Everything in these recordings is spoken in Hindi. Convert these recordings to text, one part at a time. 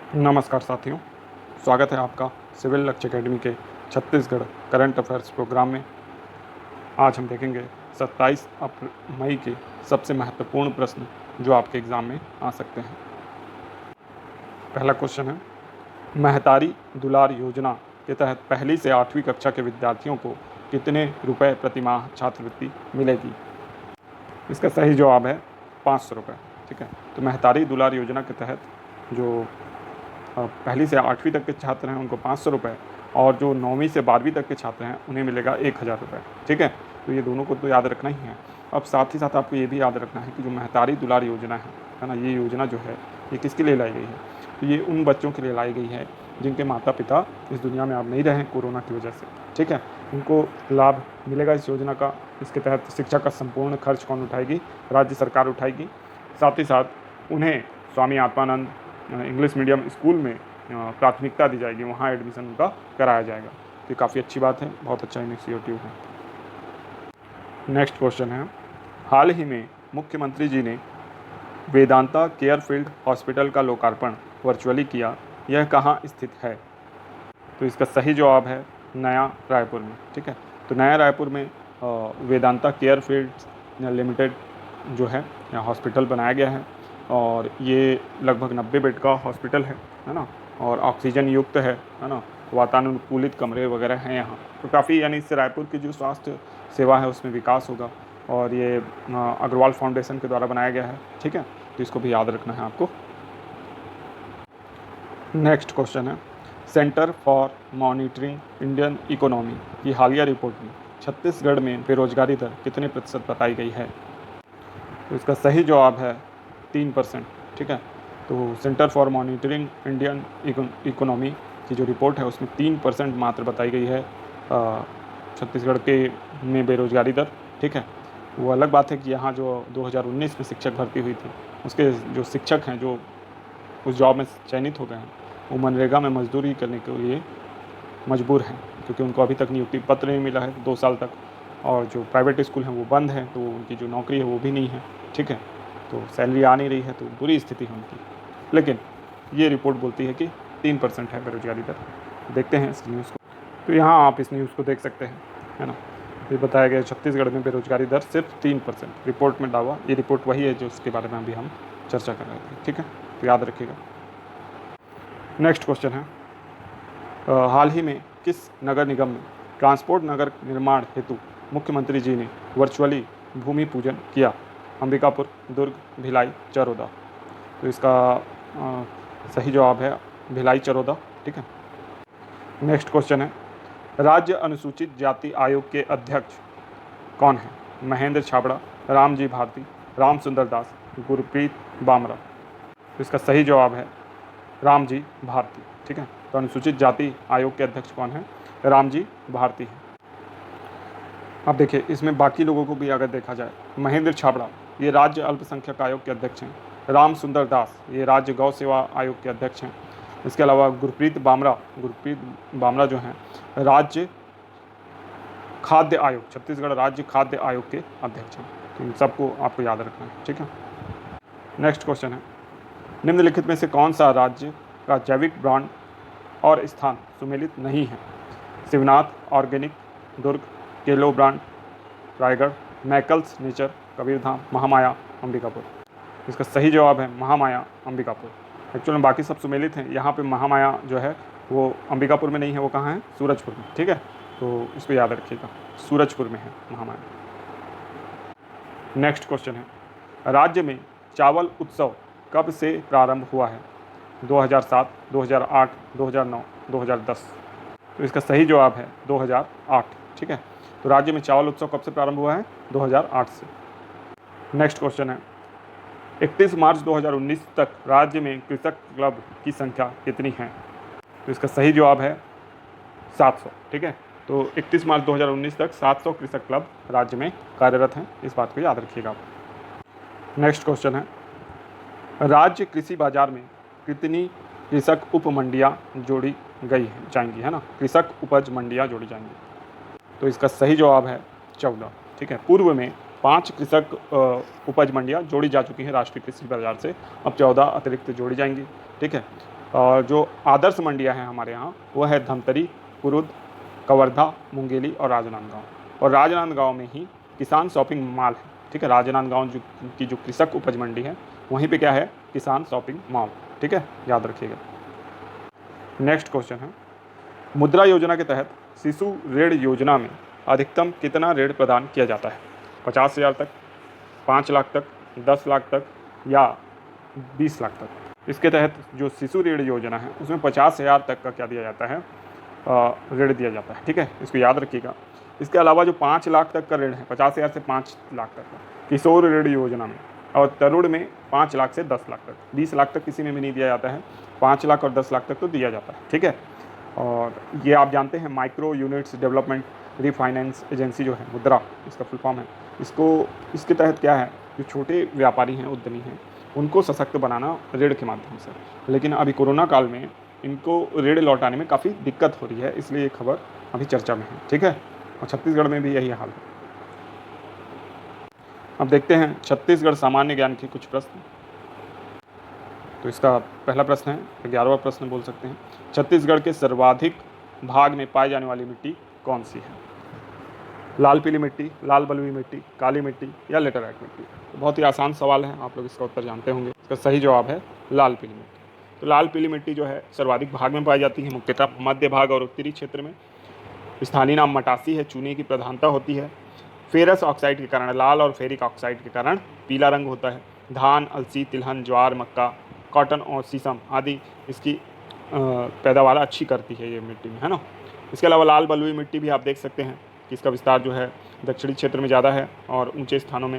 नमस्कार साथियों, स्वागत है आपका सिविल लक्ष्य एकेडमी के छत्तीसगढ़ करंट अफेयर्स प्रोग्राम में। आज हम देखेंगे 27 मई के सबसे महत्वपूर्ण प्रश्न जो आपके एग्ज़ाम में आ सकते हैं। पहला क्वेश्चन है, महतारी दुलार योजना के तहत पहली से 8वीं कक्षा के विद्यार्थियों को कितने रुपए प्रतिमाह छात्रवृत्ति मिलेगी? इसका सही जवाब है 500 रुपये। ठीक है, तो महतारी दुलार योजना के तहत जो पहली से 8वीं तक के छात्र हैं उनको 500 रुपये, और जो 9वीं से 12वीं तक के छात्र हैं उन्हें मिलेगा 1000 रुपये। ठीक है, तो ये दोनों को तो याद रखना ही है। अब साथ ही साथ आपको ये भी याद रखना है कि जो महतारी दुलार योजना है ना, ये योजना जो है ये किसके लिए लाई गई है? तो ये उन बच्चों के लिए लाई गई है जिनके माता पिता इस दुनिया में अब नहीं रहे कोरोना की वजह से। ठीक है, उनको लाभ मिलेगा इस योजना का। इसके तहत शिक्षा का संपूर्ण खर्च कौन उठाएगी? राज्य सरकार उठाएगी। साथ ही साथ उन्हें Swami Atmanand English medium school में प्राथमिकता दी जाएगी, वहाँ एडमिशन उनका कराया जाएगा। तो ये काफ़ी अच्छी बात है, बहुत अच्छा इनिशिएटिव है। नेक्स्ट क्वेश्चन है, हाल ही में मुख्यमंत्री जी ने वेदांता केयरफील्ड हॉस्पिटल का लोकार्पण वर्चुअली किया, यह कहाँ स्थित है? तो इसका सही जवाब है नया रायपुर में। ठीक है, तो नया रायपुर में वेदांता केयरफील्ड लिमिटेड जो है यहाँ हॉस्पिटल बनाया गया है, और ये लगभग 90 बेड का हॉस्पिटल है ना, और ऑक्सीजन युक्त है ना, वातानुकूलित कमरे वगैरह हैं यहाँ। तो काफ़ी यानी इससे रायपुर की जो स्वास्थ्य सेवा है उसमें विकास होगा, और ये अग्रवाल फाउंडेशन के द्वारा बनाया गया है। ठीक है, तो इसको भी याद रखना है आपको। नेक्स्ट क्वेश्चन है, centre for monitoring Indian economy की हालिया रिपोर्ट में छत्तीसगढ़ में बेरोजगारी दर कितने प्रतिशत बताई गई है? तो इसका सही जवाब है 3%। ठीक है, तो centre for monitoring Indian economy की जो रिपोर्ट है उसमें 3% मात्र बताई गई है छत्तीसगढ़ के में बेरोजगारी दर। ठीक है, वो अलग बात है कि यहाँ जो 2019 में शिक्षक भर्ती हुई थी उसके जो शिक्षक हैं जो उस जॉब में चयनित हो गए हैं वो मनरेगा में मजदूरी करने के लिए मजबूर हैं, क्योंकि उनको अभी तक नियुक्ति पत्र नहीं मिला है 2 साल तक, और जो प्राइवेट स्कूल हैं वो बंद हैं, तो उनकी जो नौकरी है वो भी नहीं है। ठीक है, तो सैलरी आ नहीं रही है, तो बुरी स्थिति है उनकी। लेकिन ये रिपोर्ट बोलती है कि 3% है बेरोजगारी दर। देखते हैं इस न्यूज़ को, तो यहाँ आप इस न्यूज़ को देख सकते हैं, है ना। ये बताया गया छत्तीसगढ़ में बेरोजगारी दर सिर्फ 3%। रिपोर्ट में दावा, ये रिपोर्ट वही है जो उसके बारे में अभी हम चर्चा कर रहे थे। ठीक है, तो याद रखिएगा। नेक्स्ट क्वेश्चन है, हाल ही में किस नगर निगम में ट्रांसपोर्ट नगर निर्माण हेतु मुख्यमंत्री जी ने वर्चुअली भूमि पूजन किया? अंबिकापुर, दुर्ग, भिलाई, चरोदा। तो इसका सही जवाब है भिलाई चरोदा। ठीक है, नेक्स्ट क्वेश्चन है, राज्य अनुसूचित जाति आयोग के अध्यक्ष कौन है? महेंद्र छाबड़ा, रामजी भारती, राम सुंदर दास, गुरप्रीत बामरा। तो इसका सही जवाब है रामजी भारती। ठीक है, तो अनुसूचित जाति आयोग के अध्यक्ष कौन है? रामजी भारती है। अब देखिए इसमें बाकी लोगों को भी अगर देखा जाए, महेंद्र छाबड़ा ये राज्य अल्पसंख्यक आयोग के अध्यक्ष हैं, राम सुंदर दास ये राज्य गौ सेवा आयोग के अध्यक्ष हैं, इसके अलावा गुरप्रीत बामरा जो हैं राज्य खाद्य आयोग, छत्तीसगढ़ राज्य खाद्य आयोग के अध्यक्ष हैं। तो इन सबको आपको याद रखना है। ठीक है, नेक्स्ट क्वेश्चन है, निम्नलिखित में से कौन सा राज्य का जैविक ब्रांड और स्थान सुमेलित नहीं है? शिवनाथ ऑर्गेनिक, दुर्ग, केलो ब्रांड, रायगढ़, मैकल्स नेचर, कबीरधाम, महामाया, अंबिकापुर। इसका सही जवाब है महामाया अंबिकापुर। एक्चुअल में बाकी सब सुमेलित हैं, यहाँ पे महामाया जो है वो अंबिकापुर में नहीं है, वो कहाँ है? सूरजपुर में। ठीक है, तो इसको याद रखिएगा, सूरजपुर में है महामाया। नेक्स्ट क्वेश्चन है, राज्य में चावल उत्सव कब से प्रारंभ हुआ है? 2007, 2008, 2009, 2010। तो इसका सही जवाब है 2008। ठीक है, तो राज्य में चावल उत्सव कब से प्रारंभ हुआ है? 2008 से। नेक्स्ट क्वेश्चन है, 31 मार्च 2019 तक राज्य में कृषक क्लब की संख्या कितनी है? तो इसका सही जवाब है 700। ठीक है, तो 31 मार्च 2019 तक 700 कृषक क्लब राज्य में कार्यरत हैं, इस बात को याद रखिएगा। नेक्स्ट क्वेश्चन है, राज्य कृषि बाजार में कितनी कृषक उप मंडियाँ जोड़ी जाएंगी, है ना, कृषक उपज मंडियाँ जोड़ी जाएंगी? तो इसका सही जवाब है 14। ठीक है, पूर्व में 5 कृषक उपज मंडियाँ जोड़ी जा चुकी हैं राष्ट्रीय कृषि बाजार से, अब 14 अतिरिक्त जोड़ी जाएंगी। ठीक है, जो आदर्श मंडियाँ हैं हमारे यहाँ वो है धमतरी, कुरुद, कवर्धा, मुंगेली और राजनांदगांव। और राजनांदगांव में ही किसान शॉपिंग मॉल है, ठीक है। राजनांदगांव जो कृषक उपज मंडी है वहीं पे क्या है, किसान शॉपिंग मॉल, ठीक है, याद रखिएगा। नेक्स्ट क्वेश्चन है, मुद्रा योजना के तहत शिशु ऋण योजना में अधिकतम कितना ऋण प्रदान किया जाता है? 50,000 तक, 5 लाख तक, 10 लाख तक या 20 लाख तक? इसके तहत जो शिशु ऋण योजना है उसमें 50,000 तक का क्या दिया जाता है, ऋण दिया जाता है, ठीक है, इसको याद रखिएगा। इसके अलावा जो 5 लाख तक का ऋण है, 50,000 से 5 लाख तक का किशोर ऋण योजना में, और तरुण में 5 लाख से 10 लाख तक, 20 लाख तक किसी में भी नहीं दिया जाता है, 5 लाख और 10 लाख तक तो दिया जाता है, ठीक है। और ये आप जानते हैं micro units development refinance agency जो है मुद्रा, इसका फुल फॉर्म है, इसके तहत क्या है, जो छोटे व्यापारी हैं, उद्यमी हैं, उनको सशक्त बनाना ऋण के माध्यम से। लेकिन अभी कोरोना काल में इनको ऋण लौटाने में काफ़ी दिक्कत हो रही है, इसलिए ये खबर अभी चर्चा में है, ठीक है। और छत्तीसगढ़ में भी यही हाल है। अब देखते हैं छत्तीसगढ़ सामान्य ज्ञान के कुछ प्रश्न। तो इसका पहला प्रश्न है, 11वां प्रश्न बोल सकते हैं, छत्तीसगढ़ के सर्वाधिक भाग में पाई जाने वाली मिट्टी कौन सी है? लाल पीली मिट्टी, लाल बलुई मिट्टी, काली मिट्टी या लेटराइट मिट्टी? तो बहुत ही आसान सवाल है, आप लोग इसका उत्तर जानते होंगे। इसका सही जवाब है लाल पीली मिट्टी। तो लाल पीली मिट्टी जो है सर्वाधिक भाग में पाई जाती है, मुख्यतः मध्य भाग और उत्तरी क्षेत्र में। स्थानीय नाम मटासी है, चूने की प्रधानता होती है। फेरस ऑक्साइड के कारण लाल और फेरिक ऑक्साइड के कारण पीला रंग होता है। धान, अलसी, तिलहन, ज्वार, मक्का, कॉटन और शीशम आदि इसकी पैदावार अच्छी करती है ये मिट्टी में, है ना। इसके अलावा लाल बलुई मिट्टी भी आप देख सकते हैं कि इसका विस्तार जो है दक्षिणी क्षेत्र में ज़्यादा है और ऊंचे स्थानों में,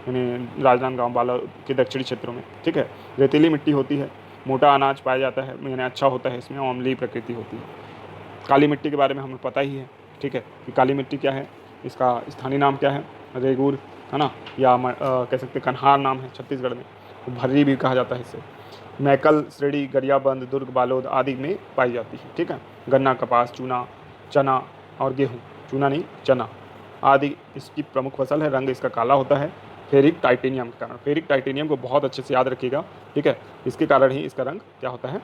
यानी राजनांदगांव वाला के दक्षिणी क्षेत्रों में, ठीक है। रेतीली मिट्टी होती है, मोटा अनाज पाया जाता है, यानी अच्छा होता है, इसमें अम्लीय प्रकृति होती है। काली मिट्टी के बारे में हमें पता ही है, ठीक है, कि काली मिट्टी क्या है, इसका स्थानीय नाम क्या है, रेगुर, है ना, या कह सकते कन्हार नाम है छत्तीसगढ़ में, भर्री भी कहा जाता है इसे। मैकल, श्रेणी, गरियाबंद, दुर्ग, बालोद आदि में पाई जाती है, ठीक है। गन्ना, कपास, चूना, चना और गेहूँ, चूना नहीं चना आदि इसकी प्रमुख फसल है। रंग इसका काला होता है फेरिक टाइटेनियम के कारण। फेरिक टाइटेनियम को बहुत अच्छे से याद रखिएगा, ठीक है, इसके कारण ही इसका रंग क्या होता है,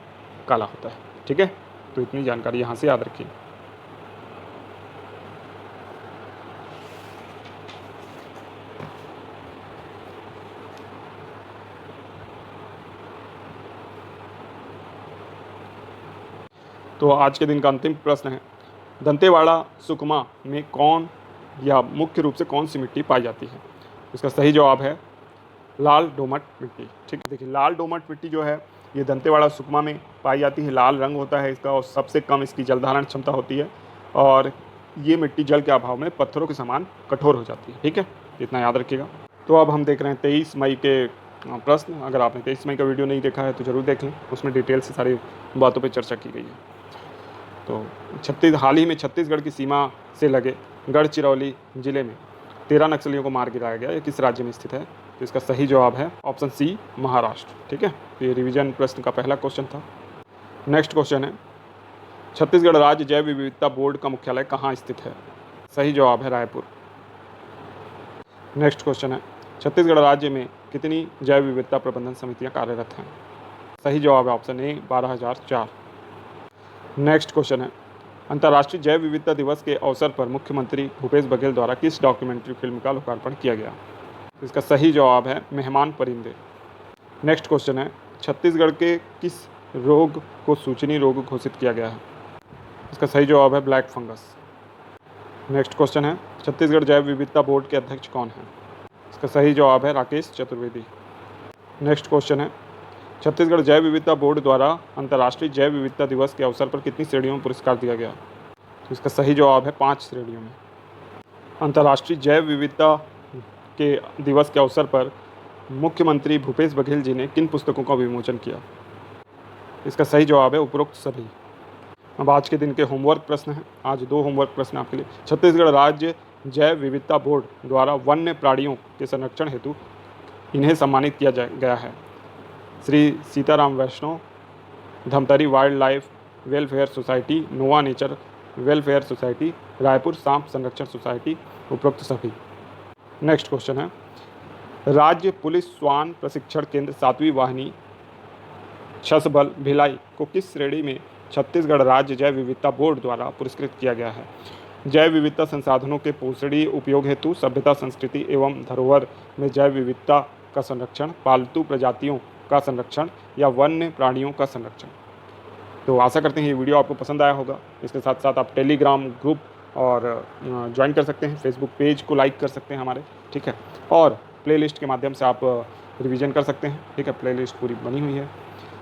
काला होता है, ठीक है। तो इतनी जानकारी यहाँ से याद रखिए। तो आज के दिन का अंतिम प्रश्न है, दंतेवाड़ा सुकमा में कौन या मुख्य रूप से कौन सी मिट्टी पाई जाती है? इसका सही जवाब है लाल दोमट मिट्टी, ठीक है। देखिए लाल दोमट मिट्टी जो है ये दंतेवाड़ा सुकमा में पाई जाती है। लाल रंग होता है इसका और सबसे कम इसकी जल धारण क्षमता होती है, और ये मिट्टी जल के अभाव में पत्थरों के समान कठोर हो जाती है, ठीक है, इतना याद रखिएगा। तो अब हम देख रहे हैं 23 मई के प्रश्न। अगर आपने 23 मई का वीडियो नहीं देखा है तो ज़रूर देख लें, उसमें डिटेल से सारी बातों पर चर्चा की गई है। तो हाल ही में छत्तीसगढ़ की सीमा से लगे गढ़चिरौली जिले में 13 नक्सलियों को मार गिराया गया। ये किस राज्य में स्थित है? तो इसका सही जवाब है ऑप्शन सी, महाराष्ट्र, ठीक है। तो ये रिवीजन प्रश्न का पहला क्वेश्चन था। नेक्स्ट क्वेश्चन है, छत्तीसगढ़ राज्य जैव विविधता बोर्ड का मुख्यालय कहाँ स्थित है? सही जवाब है रायपुर। नेक्स्ट क्वेश्चन है, छत्तीसगढ़ राज्य में कितनी जैव विविधता प्रबंधन समितियाँ कार्यरत हैं? सही जवाब है ऑप्शन ए, 12,004। नेक्स्ट क्वेश्चन है, अंतर्राष्ट्रीय जैव विविधता दिवस के अवसर पर मुख्यमंत्री भूपेश बघेल द्वारा किस डॉक्यूमेंट्री फिल्म का लोकार्पण किया गया? इसका सही जवाब है मेहमान परिंदे। नेक्स्ट क्वेश्चन है, छत्तीसगढ़ के किस रोग को सूचनीय रोग घोषित किया गया है? इसका सही जवाब है ब्लैक फंगस। नेक्स्ट क्वेश्चन है, छत्तीसगढ़ जैव विविधता बोर्ड के अध्यक्ष कौन हैं? इसका सही जवाब है राकेश चतुर्वेदी। नेक्स्ट क्वेश्चन है, छत्तीसगढ़ जैव विविधता बोर्ड द्वारा अंतर्राष्ट्रीय जैव विविधता दिवस के अवसर पर कितनी श्रेणियों में पुरस्कार दिया गया? तो इसका सही जवाब है 5 श्रेणियों में। अंतर्राष्ट्रीय जैव विविधता के दिवस के अवसर पर मुख्यमंत्री भूपेश बघेल जी ने किन पुस्तकों का विमोचन किया? इसका सही जवाब है उपरोक्त सभी। अब आज के दिन के होमवर्क प्रश्न हैं। आज 2 होमवर्क प्रश्न आपके लिए। छत्तीसगढ़ राज्य जैव विविधता बोर्ड द्वारा वन्य प्राणियों के संरक्षण हेतु इन्हें सम्मानित किया गया है। Shri Sitaram Vaishnav, Dhamtari wild life welfare society, nova nature welfare society, Raipur सांप संरक्षण सोसाइटी, उपरोक्त सभी। नेक्स्ट क्वेश्चन है, राज्य पुलिस श्वान प्रशिक्षण केंद्र 7वीं वाहिनी छसबल भिलाई को किस श्रेणी में छत्तीसगढ़ राज्य जैव विविधता बोर्ड द्वारा पुरस्कृत किया गया है? जैव विविधता संसाधनों के पोषणीय उपयोग हेतु सभ्यता, संस्कृति एवं धरोहर में जैव विविधता का संरक्षण, पालतू प्रजातियों का संरक्षण या वन्य प्राणियों का संरक्षण। तो आशा करते हैं ये वीडियो आपको पसंद आया होगा। इसके साथ साथ आप टेलीग्राम ग्रुप और ज्वाइन कर सकते हैं, फेसबुक पेज को लाइक कर सकते हैं हमारे, ठीक है, और प्लेलिस्ट के माध्यम से आप रिवीजन कर सकते हैं, ठीक है, प्लेलिस्ट पूरी बनी हुई है।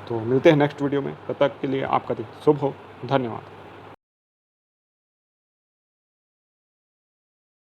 तो मिलते हैं नेक्स्ट वीडियो में, तब तक के लिए आपका दिन शुभ हो। धन्यवाद।